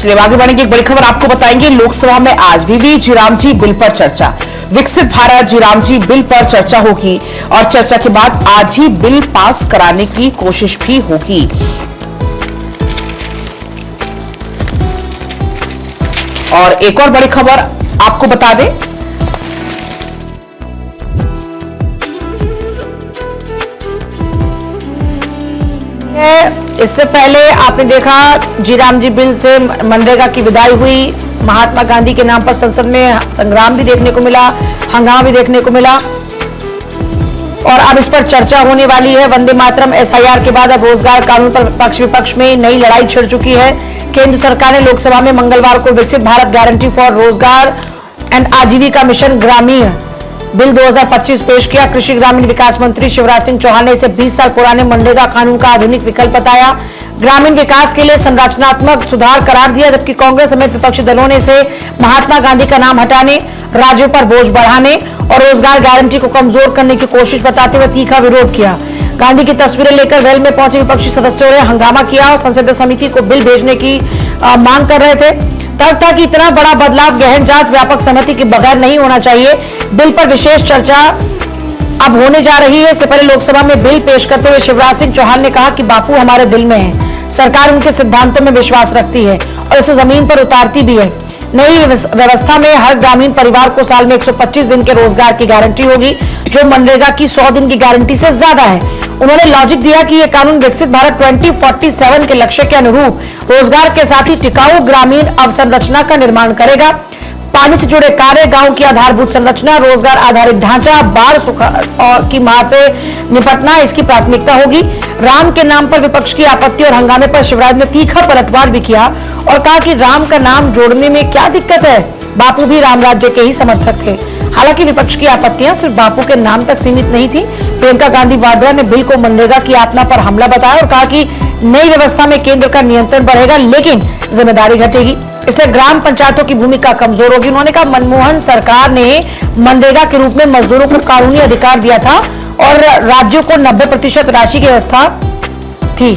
चलिए आगे बढ़ेंगे। एक बड़ी खबर आपको बताएंगे। लोकसभा में आज वीवी जीरामजी बिल पर चर्चा। विकसित भारत जीरामजी बिल पर चर्चा होगी और चर्चा के बाद आज ही बिल पास कराने की कोशिश भी होगी। और एक और बड़ी खबर आपको बता दें, इससे पहले आपने देखा जीरामजी बिल से मनरेगा की विदाई हुई। महात्मा गांधी के नाम पर संसद में संग्राम भी देखने को मिला, हंगामा भी देखने को मिला और अब इस पर चर्चा होने वाली है। वंदे मातरम एसआईआर के बाद अब रोजगार कानून पर पक्ष विपक्ष में नई लड़ाई छिड़ चुकी है। केंद्र सरकार ने लोकसभा में मंगलवार को विकसित भारत गारंटी फॉर रोजगार एंड आजीविका मिशन ग्रामीण बिल 2025 पेश किया। कृषि ग्रामीण विकास मंत्री शिवराज सिंह चौहान ने इसे 20 साल पुराने मनरेगा कानून का आधुनिक विकल्प बताया, ग्रामीण विकास के लिए संरचनात्मक सुधार करार दिया। जबकि कांग्रेस समेत विपक्षी दलों ने इसे महात्मा गांधी का नाम हटाने, राज्यों पर बोझ बढ़ाने और रोजगार गारंटी को कमजोर करने की कोशिश बताते हुए तीखा विरोध किया। गांधी की तस्वीरें लेकर वेल में पहुंचे विपक्षी सदस्यों ने हंगामा किया और संसदीय समिति को बिल भेजने की मांग कर रहे थे। तब था कि इतना बड़ा बदलाव गहन जांच व्यापक सहमति के बगैर नहीं होना चाहिए। बिल पर विशेष चर्चा अब होने जा रही है। इससे पहले लोकसभा में बिल पेश करते हुए शिवराज सिंह चौहान ने कहा कि बापू हमारे दिल में है, सरकार उनके सिद्धांतों में विश्वास रखती है और इसे जमीन पर उतारती भी है। नई व्यवस्था में हर ग्रामीण परिवार को साल में 125 दिन के रोजगार की गारंटी होगी, जो मनरेगा की 100 दिन की गारंटी से ज्यादा है। उन्होंने लॉजिक दिया कि यह कानून विकसित भारत 2047 के लक्ष्य के अनुरूप रोजगार के साथ ही टिकाऊ ग्रामीण अवसंरचना का निर्माण करेगा। पानी से जुड़े कार्य, गांव की आधारभूत संरचना, रोजगार आधारित ढांचा, बाढ़ और की मार से निपटना इसकी प्राथमिकता होगी। राम के नाम पर विपक्ष की आपत्ति और हंगामे पर शिवराज ने तीखा पलटवार भी किया और कहा कि राम का नाम जोड़ने में क्या दिक्कत है, बापू भी राम राज्य के ही समर्थक थे। हालांकि विपक्ष की आपत्तियां सिर्फ बापू के नाम तक सीमित नहीं थी। प्रियंका गांधी वाड्रा ने बिल को मनरेगा की आत्मा पर हमला बताया और कहा कि नई व्यवस्था में केंद्र का नियंत्रण बढ़ेगा लेकिन जिम्मेदारी घटेगी, इसलिए ग्राम पंचायतों की भूमिका कमजोर होगी। उन्होंने कहा मनमोहन सरकार ने मनरेगा के रूप में मजदूरों को कानूनी अधिकार दिया था और राज्यों को 90% राशि की व्यवस्था थी।